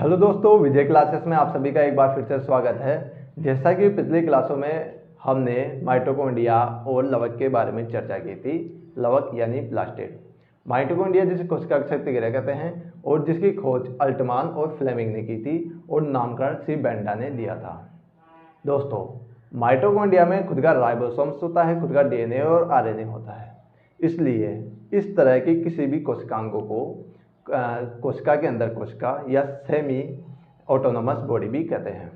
Hello दोस्तों, विजय classes में आप सभी का एक बार फिर से स्वागत है। जैसा कि पिछली क्लासों में हमने माइटोकॉन्ड्रिया और लवक के बारे में चर्चा की थी। लवक यानी प्लास्टिड। माइटोकॉन्ड्रिया जिसे कोशिका शक्ति गृह कहते हैं और जिसकी खोज अल्टमान और फ्लेमिंग ने की थी और नामकरण सी बेंडा ने दिया था। दोस्तों, माइटोकॉन्ड्रिया में खुद का राइबोसोम्स होता है, खुद का डीएनए और आरएनए होता है। इसलिए इस तरह की किसी भी कोशिकांगों को कोशिका के अंदर कोशिका या सेमी ऑटोनोमस बॉडी भी कहते हैं।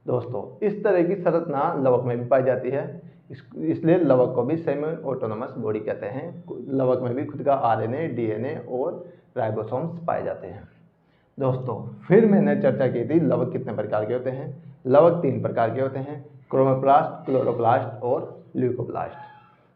दोस्तों, इस तरह की संरचना लवक में भी पाई जाती है, इसलिए लवक को भी सेमी ऑटोनोमस बॉडी कहते हैं। लवक में भी खुद का आरएनए, डीएनए और राइबोसोम्स पाए जाते हैं। दोस्तों, फिर मैंने चर्चा की थी लवक कितने प्रकार के होते हैं। लवक 3 प्रकार के होते हैं, क्रोमोप्लास्ट, क्लोरोप्लास्ट और ल्यूकोप्लास्ट।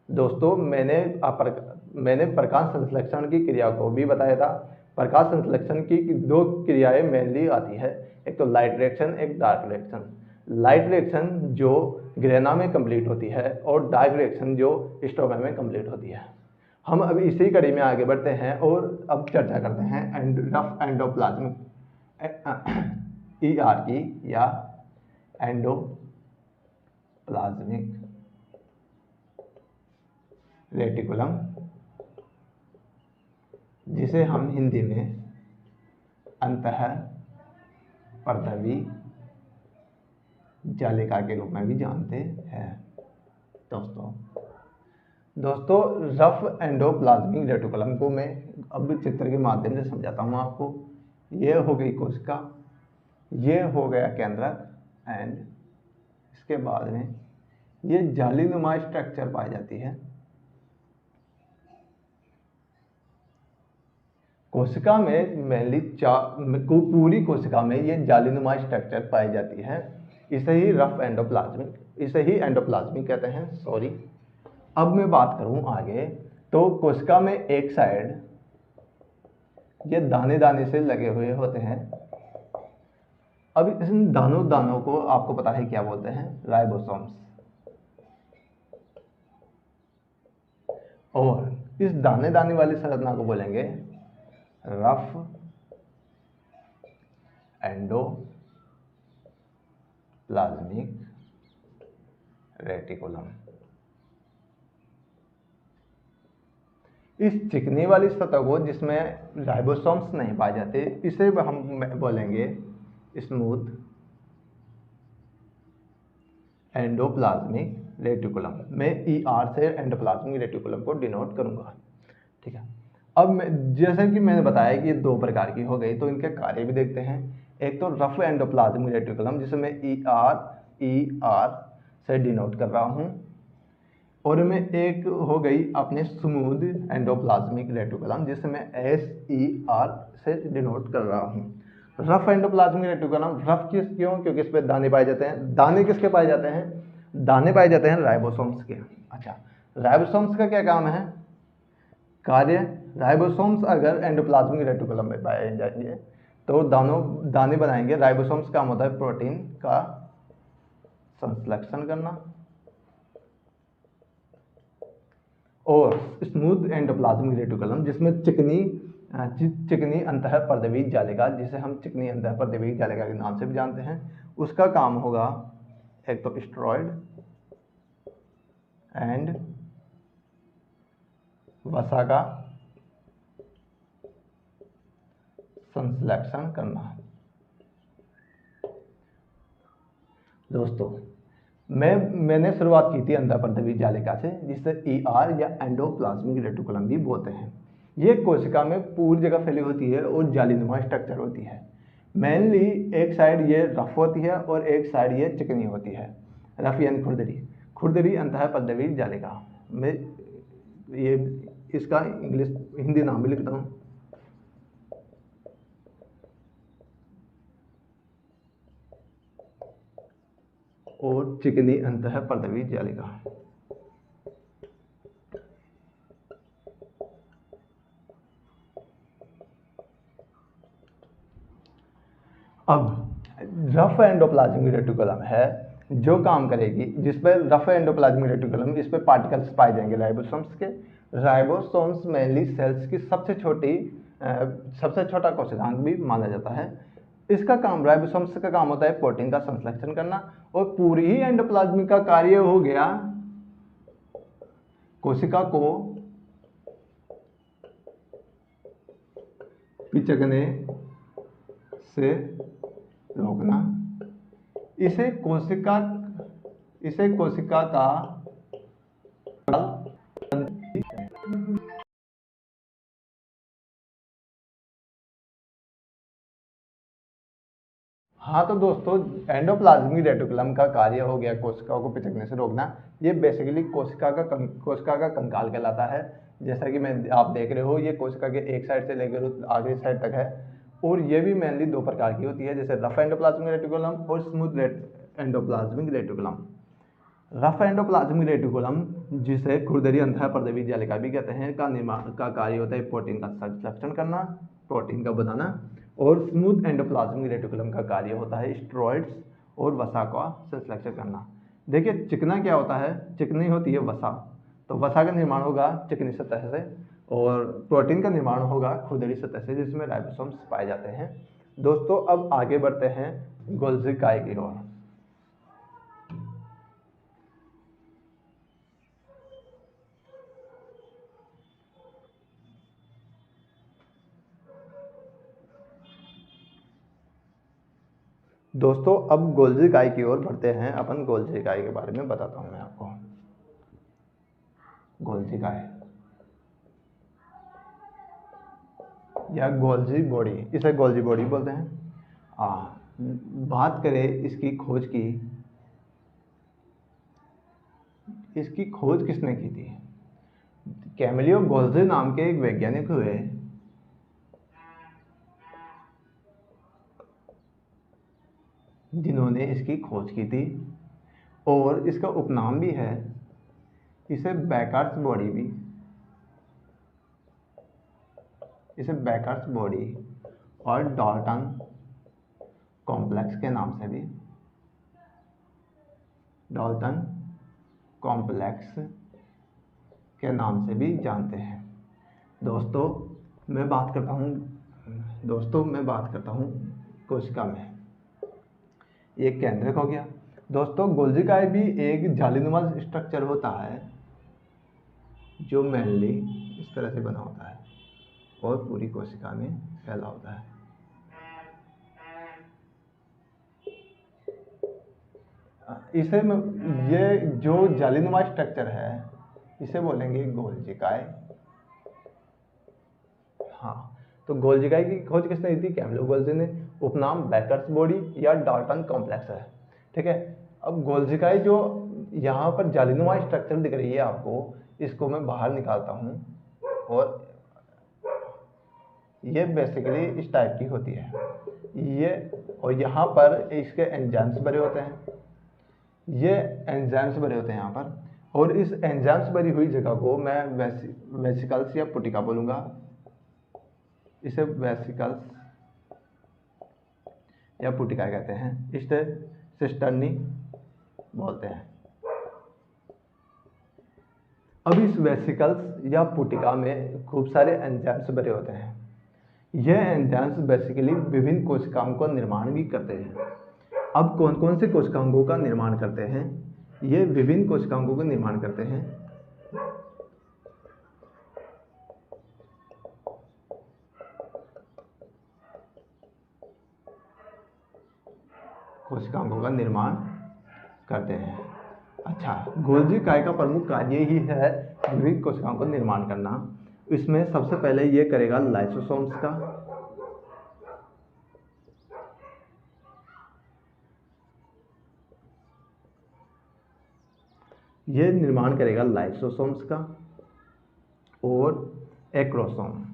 दोस्तों, मैंने प्रकाश संश्लेषण की क्रिया को भी बताया था। प्रकाश संश्लेषण की 2 क्रियाएं मेनली आती है, एक तो लाइट रिएक्शन, एक डार्क रिएक्शन। लाइट रिएक्शन जो ग्रेना में कंप्लीट होती है और डार्क रिएक्शन जो स्ट्रोमा में कंप्लीट होती है। हम अब इसी कड़ी में आगे बढ़ते हैं और अब चर्चा करते हैं रफ एंडोप्लाज्मिक ER की या एंडोप्लाज्मिक रेटिकुलम, जिसे हम हिंदी में अंतःपर्दवी जालिका के रूप में भी जानते हैं। दोस्तों, रफ एंडोप्लाज्मिक रेटिकुलम को मैं अब चित्र के माध्यम से समझाता हूँ आपको। ये हो गई कोशिका, ये हो गया केंद्रक एंड इसके बाद में ये जालीनुमा स्ट्रक्चर पाई जाती है। कोशिका में मेनली पूरी कोशिका में ये जालीनुमा स्ट्रक्चर पाई जाती है। इसे ही एंडोप्लाज्मिक कहते हैं। सॉरी, अब मैं बात करूं आगे, तो कोशिका में एक साइड ये दाने दाने से लगे हुए होते हैं। अब इन दानों को आपको पता है क्या बोलते हैं? राइबोसोम्स। और इस दाने दाने वाली संरचना को बोलेंगे रफ एंडोप्लाज्मिक रेटिकुलम। इस चिकनी वाली सतह को, जिसमें राइबोसोम्स नहीं पाए जाते, इसे हम बोलेंगे स्मूथ एंडोप्लाज्मिक रेटिकुलम। मैं ER से एंडोप्लाज्मिक रेटिकुलम को डिनोट करूंगा। ठीक है। अब जैसे कि मैंने बताया कि ये 2 प्रकार की हो गई, तो इनके कार्य भी देखते हैं। एक तो रफ एंडोप्लाज्मिक रेटिकुलम, जिसे मैं ER से डिनोट कर रहा हूं, और में एक हो गई अपने स्मूथ एंडोप्लाज्मिक रेटिकुलम, जिसे मैं SER से डिनोट कर रहा हूं। रफ एंडोप्लाज्मिक रेटिकुलम रफ क्यों? क्योंकि इस पे दाने पाए जाते हैं। दाने किसके पाए जाते हैं? दाने पाए जाते हैं राइबोसोम्स के। अच्छा, राइबोसोम्स का क्या काम है? कार्य। राइबोसोम्स अगर एंडोप्लाज्मिक रेटिकुलम में पाए जाएंगे तो दाने बनाएंगे। राइबोसोम्स काम होता है प्रोटीन का संश्लेषण करना। और स्मूथ एंडोप्लाज्मिक रेटिकुलम, जिसमें चिकनी अंतःपर्दवी जालिका, जिसे हम चिकनी अंतःपर्दवी जालिका के नाम से भी जानते हैं, उसका काम होगा एक तो स्टेरॉइड एंड वसा का संश्लेषण करना। दोस्तों, मैंने शुरुआत की थी अंतःपर्दवी जालिका से, जिसे ER या एंडोप्लाज्मिक रेटिकुलम भी बोलते हैं। ये कोशिका में पूरी जगह फैली होती है और जालीनुमा स्ट्रक्चर होती है। मेनली एक साइड ये रफ होती है और एक साइड ये चिकनी होती है। रफ यानी खुरदरी अंतःपर्दवी जालिका। मैं ये इसका हिंदी नाम भी लिखता हूँ। और चिकनी अंतःपर्दवी जालिका। अब रफ एंडोप्लाज्मिक रेटिकुलम है जो काम करेगी, जिस पर रफ एंडोप्लाज्मिक रेटिकुलम, इस पर पार्टिकल्स पाए जाएंगे राइबोसोम्स के। राइबोसोम्स मेनली सेल्स की सबसे छोटा कोशिकांग भी माना जाता है। इसका काम, राइबोसोम्स का काम होता है प्रोटीन का संश्लेषण करना, और पूरी ही एंडोप्लाज्म का कार्य हो गया कोशिका को पिचकने से रोकना। इसे कोशिका का हाँ तो दोस्तों, एंडोप्लाज्मिक रेटिकुलम का कार्य हो गया कोशिकाओं को पिचकने से रोकना। ये बेसिकली कोशिका का कंकाल कहलाता है। जैसा कि आप देख रहे हो, ये कोशिका के एक साइड से लेकर आखिरी साइड तक है, और ये भी मेनली दो प्रकार की होती है, जैसे रफ एंडोप्लाज्मिक रेटिकुलम और smooth endoplasmic reticulum. Rough endoplasmic reticulum, जिसे खुरदरी अंतः पर्दवी जालिका भी कहते हैं, का कार्य होता है प्रोटीन का संश्लेषण करना, प्रोटीन का बनाना। और स्मूथ एंडोप्लाज्मिक रेटिकुलम का कार्य होता है स्टेरॉइड्स और वसा का संश्लेषण करना। देखिए, चिकना क्या होता है, चिकनी होती है वसा, तो वसा का निर्माण होगा चिकनी सतह से, और प्रोटीन का निर्माण होगा खुरदरी सतह से, जिसमें राइबोसोम्स पाए जाते हैं। दोस्तों, अब आगे बढ़ते हैं गोल्जी काय की ओर। दोस्तों, अब गोल्जी काय की ओर बढ़ते हैं। अपन गोल्जी काय के बारे में बताता हूं मैं आपको। गोल्जी काय या गोल्जी बॉडी, इसे गोल्जी बॉडी बोलते हैं। बात करें इसकी खोज की, इसकी खोज किसने की थी? कैमिलियो गोल्जी नाम के एक वैज्ञानिक हुए, जिन्होंने इसकी खोज की थी, और इसका उपनाम भी है, इसे बैकर्स बॉडी और डाल्टन कॉम्प्लेक्स के नाम से भी, डाल्टन कॉम्प्लेक्स के नाम से भी जानते हैं। दोस्तों, मैं बात करता हूँ कोशिका में। ये केंद्रक हो गया। दोस्तों, गोल्जी काय भी एक जालीनुमा स्ट्रक्चर होता है, जो मेनली इस तरह से बना होता है और पूरी कोशिका में फैला होता है। ये जो जालीनुमा स्ट्रक्चर है, इसे बोलेंगे गोल्जी काय। हाँ, तो गोल्जी काय की खोज किसने की थी? कैमिलो गोल्जी ने। उपनाम बैकर्स बॉडी या डाल्टन कॉम्प्लेक्स है। ठीक है। अब गोल्जी काय जो यहाँ पर जालीनुमा स्ट्रक्चर दिख रही है आपको, इसको मैं बाहर निकालता हूँ, और ये बेसिकली इस टाइप की होती है ये, और यहाँ पर इसके एंजाइम्स भरे होते हैं, ये एंजाइम्स भरे होते हैं यहाँ पर, और इस एंजाइम्स भरी हुई जगह को मैं वेसिकल्स या पुटिका बोलूँगा। इसे वेसिकल्स या पुटिका कहते हैं, इसे सिस्टर्नी बोलते हैं। अब इस वेसिकल्स या पुटिका में खूब सारे एंजाइम्स भरे होते हैं। यह एंजाइम्स बेसिकली विभिन्न कोशिकाओं का निर्माण भी करते हैं। अब कौन कौन से कोशिकाओं का निर्माण करते हैं? ये विभिन्न कोशिकाओं का निर्माण करते हैं। कोशिकाओं का निर्माण करते हैं। अच्छा, गोल्जी काय का प्रमुख कार्य ही है विभिन्न कोशिकाओं का निर्माण करना। इसमें सबसे पहले ये करेगा लाइसोसोम्स का, ये निर्माण करेगा लाइसोसोम्स का और एक्रोसोम।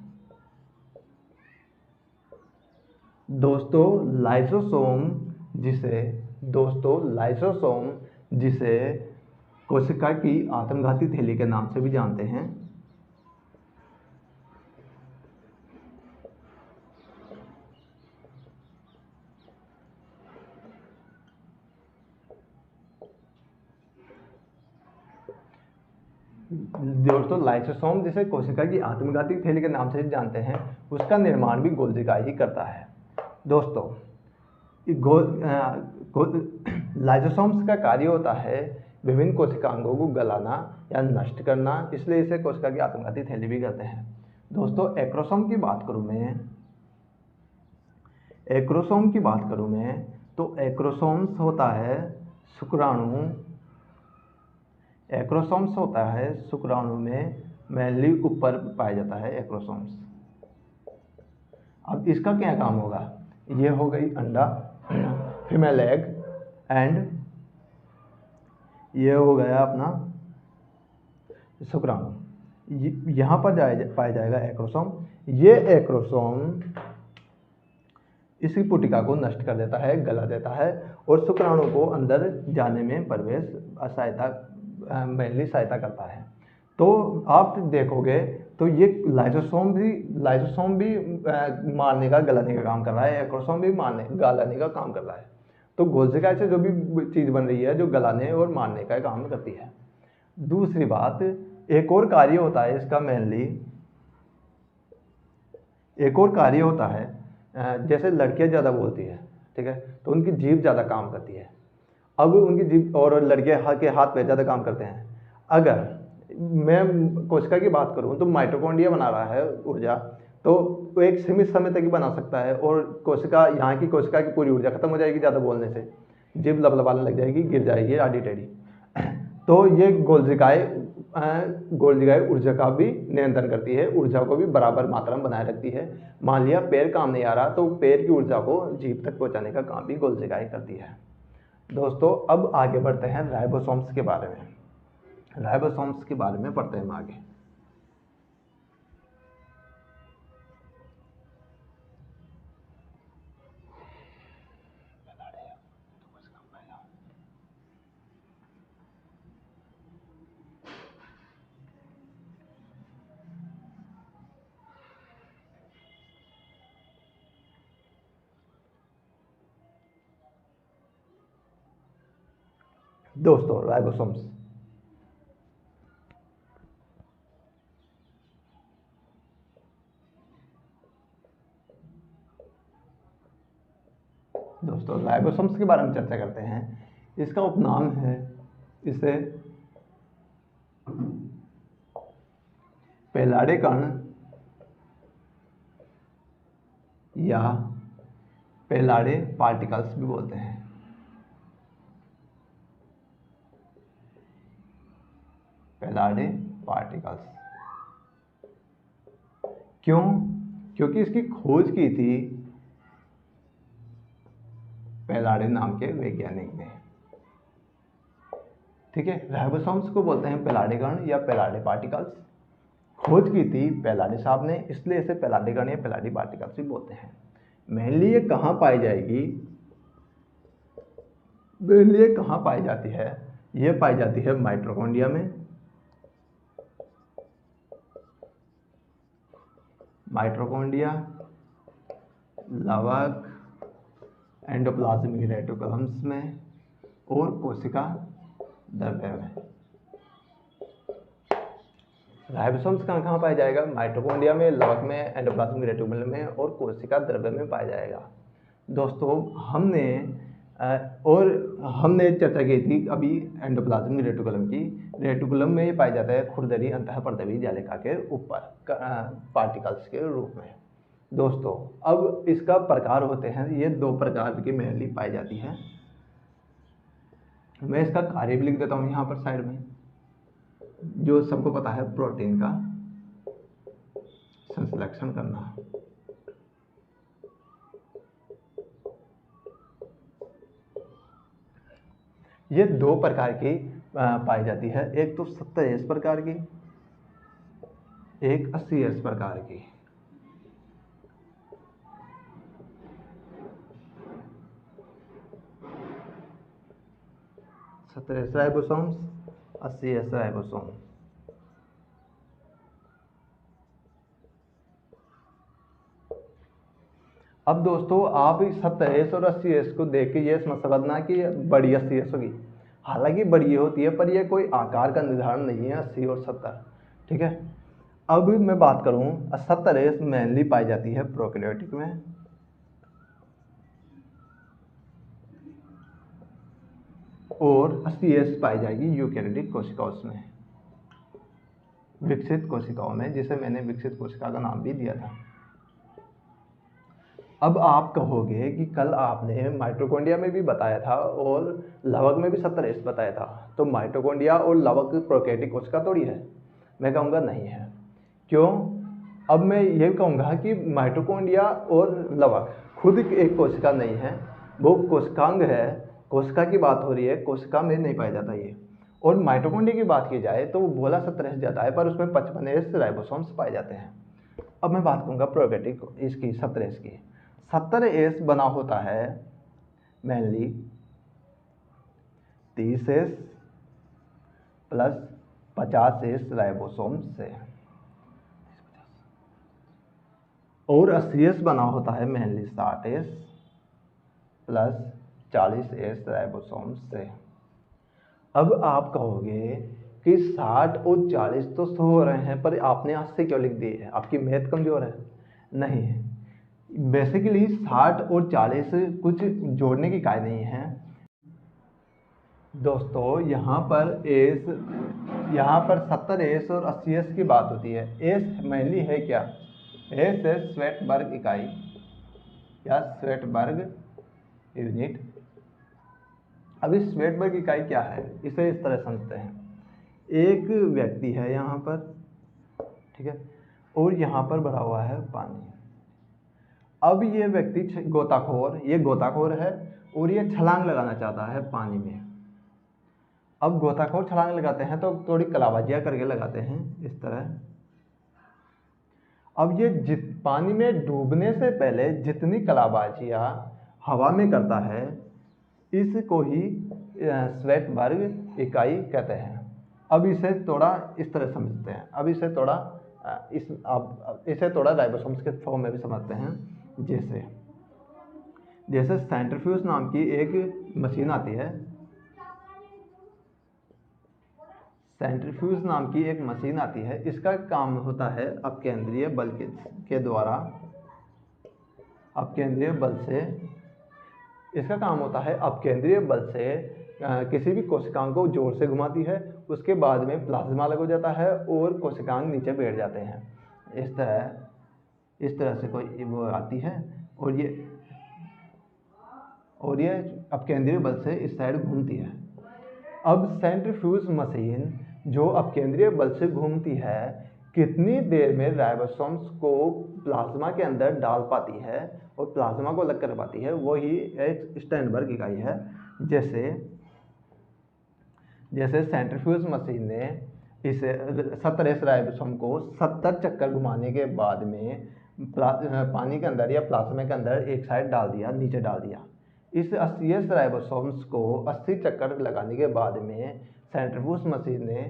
दोस्तों, लाइसोसोम जिसे कोशिका की आत्मघाती थैली के नाम से भी जानते हैं, दोस्तों लाइसोसोम जिसे कोशिका की आत्मघाती थैली के नाम से जानते हैं, उसका निर्माण भी गोल्जी काय ही करता है। दोस्तों, लाइसोसोम्स का कार्य होता है विभिन्न कोशिकांगों को गलाना या नष्ट करना, इसलिए इसे कोशिका की आत्मघाती थैली भी कहते हैं। दोस्तों एक्रोसोम की बात करूं मैं, तो एक्रोसोम्स होता है शुक्राणु में मेनली ऊपर पाया जाता है एक्रोसोम्स। अब इसका क्या काम होगा, ये हो गई अंडा फीमेल एग, एंड ये हो गया अपना शुक्राणु। यहाँ पर पाया जाएगा एक्रोसोम। ये एक्रोसोम इसी पुटिका को नष्ट कर देता है, गला देता है और शुक्राणु को अंदर जाने में मेनली सहायता करता है। तो आप देखोगे तो ये लाइसोसोम भी मारने का गलाने का काम कर रहा है, एक्रोसोम भी गलाने का काम कर रहा है। तो कोशिका से जो भी चीज़ बन रही है जो गलाने और मारने का काम करती है। दूसरी बात, एक और कार्य होता है इसका मेनली, जैसे लड़कियां ज़्यादा बोलती है, ठीक है, तो उनकी जीभ ज़्यादा काम करती है। अब उनकी जीभ और लड़के के हाथ पैर ज़्यादा काम करते हैं। अगर मैं कोशिका की बात करूं तो माइटोकॉन्ड्रिया बना रहा है ऊर्जा, तो एक सीमित समय तक ही बना सकता है और यहाँ की कोशिका की पूरी ऊर्जा खत्म हो जाएगी ज़्यादा बोलने से, जीभ लबलबाने लग जाएगी, गिर जाएगी आड़ी टेढ़ी। तो ये गोल्जिकाएं ऊर्जा का भी नियंत्रण करती है, ऊर्जा को भी बराबर मात्रा में बनाए रखती है। मान लिया पैर काम नहीं आ रहा तो पैर की ऊर्जा को जीभ तक पहुंचाने का काम भी गोल्जिकाएं करती है। दोस्तों अब आगे बढ़ते हैं राइबोसोम्स के बारे में। राइबोसोम्स के बारे में पढ़ते हैं हम आगे। दोस्तों राइबोसोम्स के बारे में चर्चा करते हैं। इसका उपनाम है, इसे पेलाडे कण या पेलाडे पार्टिकल्स भी बोलते हैं। पेलाडे पार्टिकल्स क्यों? क्योंकि इसकी खोज की थी पेलाडे नाम के वैज्ञानिक ने। ठीक है, राइबोसोम्स को बोलते हैं पेलाडे कण या पेलाडे पार्टिकल्स। खोज की थी पेलाडे साहब ने, इसलिए इसे पेलाडे कण या पेलाडे पार्टिकल्स भी बोलते हैं। मेनली ये कहाँ पाई जाएगी? मेनली ये कहाँ पाई जाती है? ये पाई जाती है माइटोकॉन्ड्रिया में, लवक, एंडोप्लाज्मिक रेटिकुलम्स में और कोशिका द्रव्य में। राइबोसोम्स कहाँ पाया जाएगा? माइटोकॉन्ड्रिया में, लवक में, एंडोप्लाज्मिक रेटिकुलम में और कोशिका द्रव्य में पाया जाएगा। दोस्तों हमने चर्चा की थी अभी एंडोप्लाज्मिक रेटिकुलम की। रेटिकुलम में ये पाया जाता है खुरदरी अंतःपर्दवी जालिका के ऊपर पार्टिकल्स के रूप में। दोस्तों अब इसका प्रकार होते हैं, ये 2 प्रकार की मेनली पाई जाती है। मैं इसका कार्य भी लिख देता हूँ यहाँ पर साइड में, जो सबको पता है, प्रोटीन का संश्लेषण करना। ये 2 प्रकार की पाई जाती है, एक तो 70S प्रकार की, एक 80S प्रकार की। 70S ribosomes, 80S ribosome. अब दोस्तों आप 70S और 80S को देख के ये समझना कि बड़ी 80S होगी। हालांकि बड़ी होती है पर यह कोई आकार का निर्धारण नहीं है 80 और 70। ठीक है, अब मैं बात करूं 70S मेनली पाई जाती है प्रोकैरियोटिक में, और 80S पाई जाएगी यूकैरियोटिक कोशिकाओं में, विकसित कोशिकाओं में, जिसे मैंने विकसित कोशिका का नाम भी दिया था। अब आप कहोगे कि कल आपने माइटोकॉन्ड्रिया में भी बताया था और लवक में भी 70S बताया था, तो माइटोकॉन्ड्रिया और लवक प्रोकैरियोटिक कोशिका थोड़ी है। मैं कहूँगा नहीं है। क्यों? अब मैं ये कहूँगा कि माइटोकॉन्ड्रिया और लवक खुद एक कोशिका नहीं है, वो कोशिकांग है। कोशिका की बात हो रही है, कोशिका में नहीं पाया जाता ये। और माइटोकॉन्ड्रिया की बात की जाए तो वो भोला 70S जाता है, पर उसमें 55S राइबोसोम्स पाए जाते हैं। अब मैं बात करूँगा प्रोकैरियोटिक इसकी 70S की। 70S बना होता है mainly 30S plus 50S ribosome से, और 80S बना होता है mainly 60S plus 40S ribosome से। अब आप कहोगे कि 60 और 40 तो शो हो रहे हैं, पर आपने 80 क्यों लिख दिए? आपकी मैथ कमजोर है? नहीं, बेसिकली 60 और 40 कुछ जोड़ने की काय नहीं है दोस्तों। यहाँ पर 70S और 80S की बात होती है। एस मेनली है क्या? एस है स्वेटबर्ग इकाई या स्वेटबर्ग यूनिट। अब इस स्वेटबर्ग इकाई क्या है, इसे इस तरह समझते हैं। एक व्यक्ति है यहाँ पर, ठीक है, और यहाँ पर भरा हुआ है पानी। अब ये व्यक्ति ये गोताखोर है और ये छलांग लगाना चाहता है पानी में। अब गोताखोर छलांग लगाते हैं तो थोड़ी कलाबाजियाँ करके लगाते हैं इस तरह। अब ये पानी में डूबने से पहले जितनी कलाबाजियाँ हवा में करता है, इसको ही स्वेटबर्ग इकाई कहते हैं। अब इसे थोड़ा इस तरह समझते हैं। अब इसे थोड़ा राइबोसोम्स के फॉर्म में भी समझते हैं। जैसे सेंट्रीफ्यूज नाम की एक मशीन आती है। सेंट्रीफ्यूज नाम की एक मशीन आती है। इसका काम होता है अपकेंद्रीय बल के द्वारा, अपकेंद्रीय बल से, इसका काम होता है अपकेंद्रीय बल से किसी भी कोशिकांग को जोर से घुमाती है। उसके बाद में प्लाज्मा अलग हो जाता है और कोशिकांग नीचे बैठ जाते हैं। इस तरह से कोई वो आती है और ये अपकेंद्रीय बल से इस साइड घूमती है। अब सेंट्रीफ्यूज मशीन जो अपकेंद्रीय बल से घूमती है, कितनी देर में राइबोसोम्स को प्लाज्मा के अंदर डाल पाती है और प्लाज्मा को अलग कर पाती है, वही एक स्टर्नबर्ग इकाई है। जैसे सेंट्रीफ्यूज मशीन ने इसे 70S राइबोसोम को 70 चक्कर घुमाने के बाद में पानी के अंदर या प्लाज्मा के अंदर एक साइड डाल दिया, नीचे डाल दिया। इस 80S राइबोसोम्स को 80 चक्कर लगाने के बाद में सेंट्रीफ्यूज मशीन ने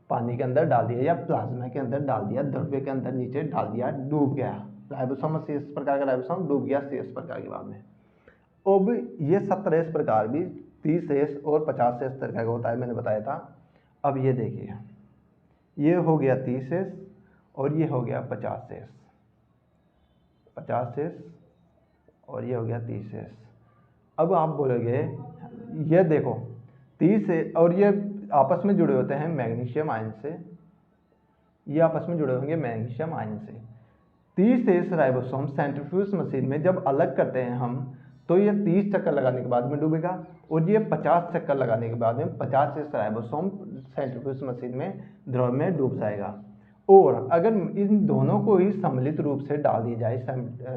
पानी के अंदर डाल दिया या प्लाज्मा के अंदर डाल दिया, द्रव्य के अंदर नीचे डाल दिया, डूब गया राइबोसोम। 80S प्रकार का राइबोसोम डूब गया 80S प्रकार के बाद में। अब ये 70S प्रकार भी 30S और 50S प्रकार का होता है, मैंने बताया था। अब ये देखिए, ये हो गया 30S और ये हो गया 50S और ये हो गया 30S। अब आप बोलोगे ये देखो 30 और ये आपस में जुड़े होते हैं मैग्नीशियम आयन से, ये आपस में जुड़े होंगे मैग्नीशियम आयन से। 30S राइबोसोम सेंट्रीफ्यूज मशीन में जब अलग करते हैं हम, तो ये 30 चक्कर लगाने के बाद में डूबेगा और ये 50 चक्कर लगाने के बाद में 50S राइबोसोम सेंट्रीफ्यूज मशीन में द्रव में डूब जाएगा। और अगर इन दोनों को ही सम्मिलित रूप से डाल दिया जाए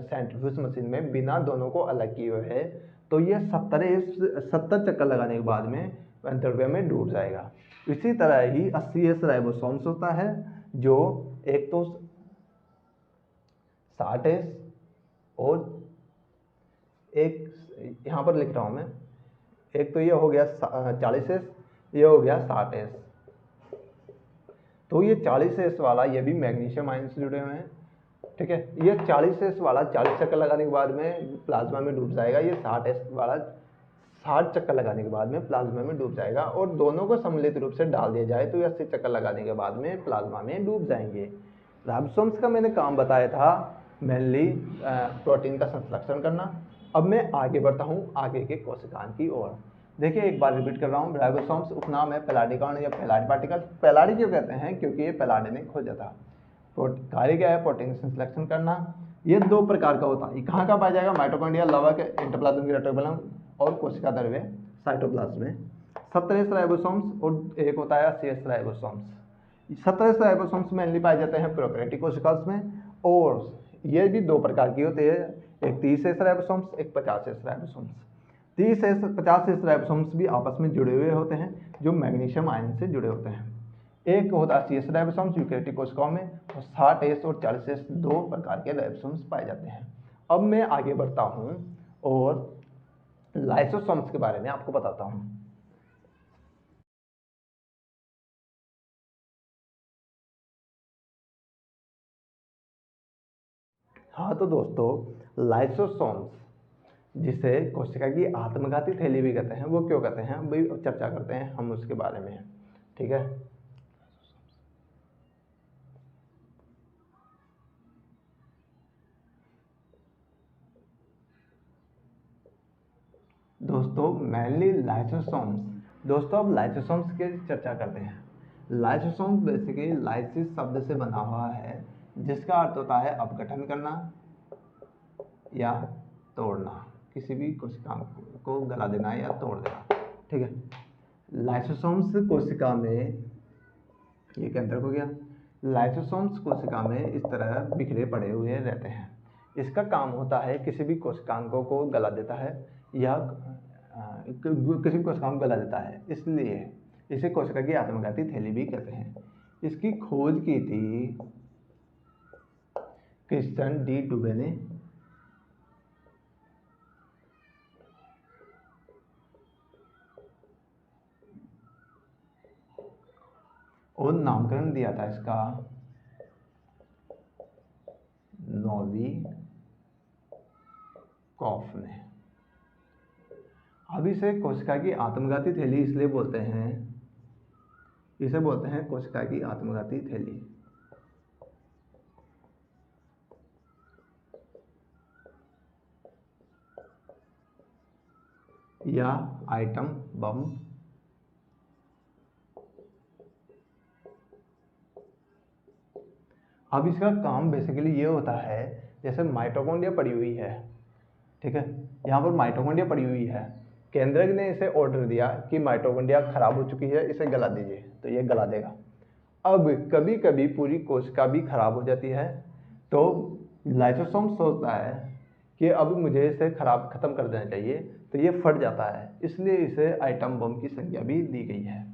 सेंट्रीफ्यूज मशीन में बिना दोनों को अलग किए हुए है, तो ये 70 चक्कर लगाने के बाद में द्रव्य में डूब जाएगा। इसी तरह ही 80S राइबोसोम्स होता है, जो एक तो 60S और एक यहाँ पर लिख रहा हूँ मैं, एक तो ये हो गया 40S, ये हो गया 60S। तो ये 40S वाला ये भी मैग्नीशियम आयन से जुड़े हुए हैं, ठीक है। ये 40S वाला 40 चक्कर लगाने के बाद में प्लाज्मा में डूब जाएगा। ये 60S वाला 60 चक्कर लगाने के बाद में प्लाज्मा में डूब जाएगा। और दोनों को सम्मिलित रूप से डाल दिया जाए तो ये 80 चक्कर लगाने के बाद में प्लाज्मा में डूब जाएंगे। राइबोसोम्स का मैंने काम बताया था मेनली प्रोटीन का संश्लेषण करना। अब मैं आगे बढ़ता हूँ आगे के कोशिकांग की ओर। देखिए एक बार रिपीट कर रहा हूँ, राइबोसोम्स उपनाम है पैलाडिकॉन या पैलाडी पार्टिकल। पैलाडी क्यों कहते हैं? क्योंकि ये पैलाडी ने खोजा था। कार्य क्या है? प्रोटीन सिलेक्शन करना। ये दो प्रकार का होता है। ये कहाँ पाया जाएगा? माइटोकॉन्ड्रिया, लवक, एंडोप्लाज्म रेटिकुलम और कोशिका द्रव्य साइटोप्लाज्म में। 17 राइबोसोम्स और एक होता है 80 राइबोसोम्स। 17 राइबोसोम्स मेनली पाए जाते हैं प्रोकैरियोटिक कोशिकाओं में, और ये भी दो प्रकार की होती है, एक 30 राइबोसोम्स, एक 50 राइबोसोम्स। 30 से 50 राइबोसोम्स भी आपस में जुड़े हुए होते हैं, जो मैग्नीशियम आयन से जुड़े होते हैं। एक होता है 80 राइबोसोम्स यूकेरियोटिक कोशिकाओं में, और 60 और 40 दो प्रकार के राइबोसोम्स पाए जाते हैं। अब मैं आगे बढ़ता हूँ और लाइसोसोम्स के बारे में आपको बताता हूँ। हाँ तो दोस्तों, लाइसोसोम्स जिसे कोशिका की आत्मघाती थैली भी कहते हैं, वो क्यों कहते हैं अभी चर्चा करते हैं हम उसके बारे में, ठीक है। दोस्तों मेनली लाइसोसोम्स, दोस्तों अब लाइसोसोम्स की चर्चा करते हैं। लाइसोसोम्स बेसिकली लाइसिस शब्द से बना हुआ है, जिसका अर्थ होता है अपघटन करना या तोड़ना, किसी भी कोशिका को गला देना या तोड़ देना, ठीक है। लाइसोसोम्स कोशिका में, ये केंद्रक हो गया। लाइसोसोम्स कोशिका में इस तरह बिखरे पड़े हुए रहते हैं। इसका काम होता है किसी भी कोशिकांगों को गला देता है या किसी भी कोशिकाओं को गला देता है, इसलिए इसे कोशिका की आत्मघाती थैली भी कहते हैं। इसकी खोज की थी क्रिश्चियन डी डुबे ने, और नामकरण दिया था इसका नोवी कॉफ ने। अब इसे कोशिका की आत्मघाती थैली इसलिए बोलते हैं, इसे बोलते हैं कोशिका की आत्मघाती थैली या आइटम बम। अब इसका काम बेसिकली ये होता है, जैसे माइटोकॉन्ड्रिया पड़ी हुई है, ठीक है, यहाँ पर माइटोकॉन्ड्रिया पड़ी हुई है, केंद्रक ने इसे ऑर्डर दिया कि माइटोकॉन्ड्रिया खराब हो चुकी है, इसे गला दीजिए, तो ये गला देगा। अब कभी कभी पूरी कोशिका भी खराब हो जाती है, तो लाइसोसोम सोचता है कि अब मुझे इसे खत्म कर देना चाहिए, तो ये फट जाता है, इसलिए इसे आइटम बम की संज्ञा भी दी गई है।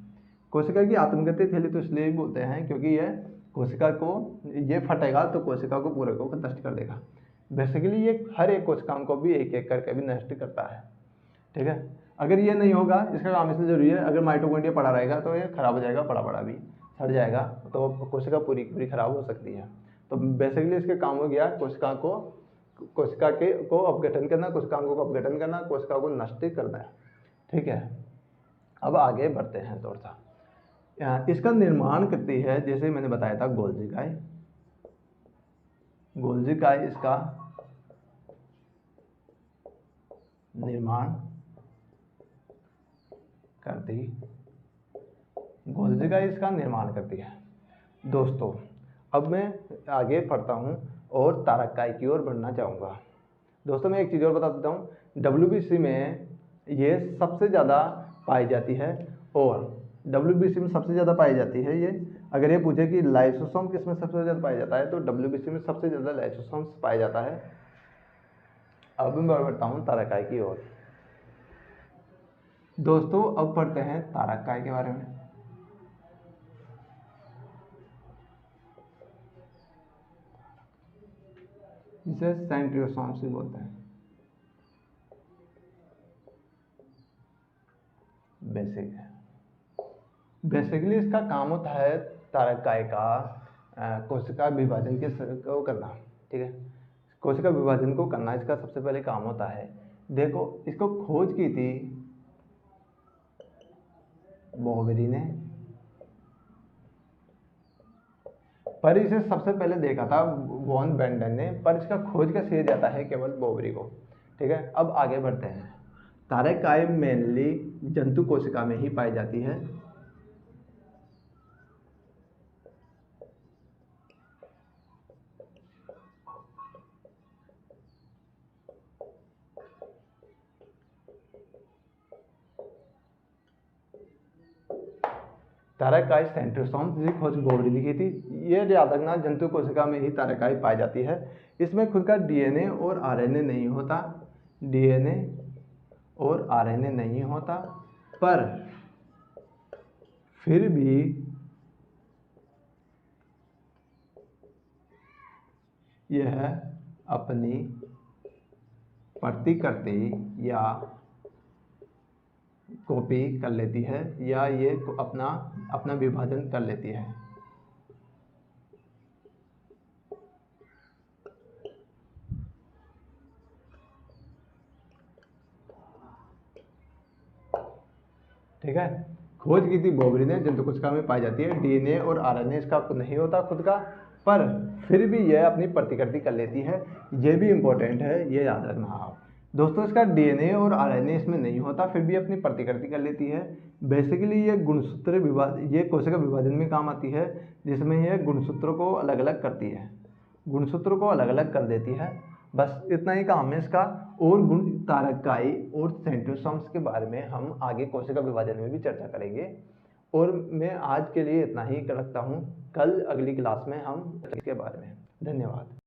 कोशिका की आत्मघाती थैली तो इसलिए भी बोलते हैं क्योंकि ये कोशिका को, ये फटेगा तो कोशिका को पूरे को नष्ट कर देगा। बेसिकली ये हर एक कोशिकाओं को भी एक एक करके भी नष्ट करता है, ठीक है। अगर ये नहीं होगा, इसका काम इसलिए जरूरी है, अगर माइटोकॉन्ड्रिया पड़ा रहेगा तो ये खराब हो जाएगा, पड़ा पड़ा भी सड़ जाएगा, तो कोशिका पूरी पूरी खराब हो सकती है। तो बेसिकली इसका काम हो गया कोशिका के को अपघटन करना, कोशिकाओं को अपघटन करना, कोशिका को नष्ट करना है, ठीक है। अब आगे बढ़ते हैं थोड़ा सा। इसका निर्माण करती है, जैसे मैंने बताया था, गोल्जी काय। गोल्जी काय इसका निर्माण करती, गोल्जी काय इसका निर्माण करती है। दोस्तों अब मैं आगे पढ़ता हूँ और तारक काय की ओर बढ़ना चाहूँगा। दोस्तों मैं एक चीज़ और बता देता हूँ, WBC में ये सबसे ज़्यादा पाई जाती है, और WBC में सबसे ज़्यादा पाई जाती है ये। अगर ये पूछे कि लाइसोसोम किस में सबसे ज़्यादा पाया जाता है, तो WBC में सबसे ज़्यादा लाइसोसोम्स पाया जाता है। अब मैं बढ़ता हूँ तारक काय की ओर। दोस्तों अब पढ़ते हैं तारक काय के बारे में। इसे सेंट्रियोसोम्स भी बोलते हैं। बेसिकली इसका काम होता है तारक काय का कोशिका विभाजन को करना, ठीक है। कोशिका विभाजन को करना इसका सबसे पहले काम होता है। देखो इसको खोज की थी बोवेरी ने, पर इसे सबसे पहले देखा था वॉन बेंडन ने, पर इसका खोज का श्रेय जाता है केवल बोवेरी को, ठीक है। अब आगे बढ़ते हैं। तारकाई मेनली जंतु कोशिका में ही पाई जाती है। तारकाई सेंट्रोसोम की खोज बोबरी ने की थी। ये याद रखना, जंतु कोशिका में ही तारकाई पाई जाती है। इसमें खुद का डीएनए और आरएनए नहीं होता, डीएनए और आरएनए नहीं होता, पर फिर भी यह अपनी प्रतिकृति या कॉपी कर लेती है, या ये अपना विभाजन कर लेती है। ठीक है, खोज की थी बोबरी ने, जंतु कोशिका में पाई जाती है। डीएनए और आरएनए इसका नहीं होता खुद का, पर फिर भी यह अपनी प्रतिकृति कर लेती है। ये भी इंपॉर्टेंट है, ये याद रखना आप दोस्तों। इसका डीएनए और आरएनए इसमें नहीं होता, फिर भी अपनी प्रतिकृति कर लेती है। बेसिकली ये गुणसूत्र ये कोशिका विभाजन में काम आती है, जिसमें यह गुणसूत्रों को अलग अलग करती है, गुणसूत्रों को अलग अलग कर देती है। बस इतना ही काम है इसका। और गुण तारकाई और सेंट्रोसोम्स के बारे में हम आगे कोशिका विभाजन में भी चर्चा करेंगे। और मैं आज के लिए इतना ही रखता हूँ। कल अगली क्लास में हम इसके बारे में। धन्यवाद।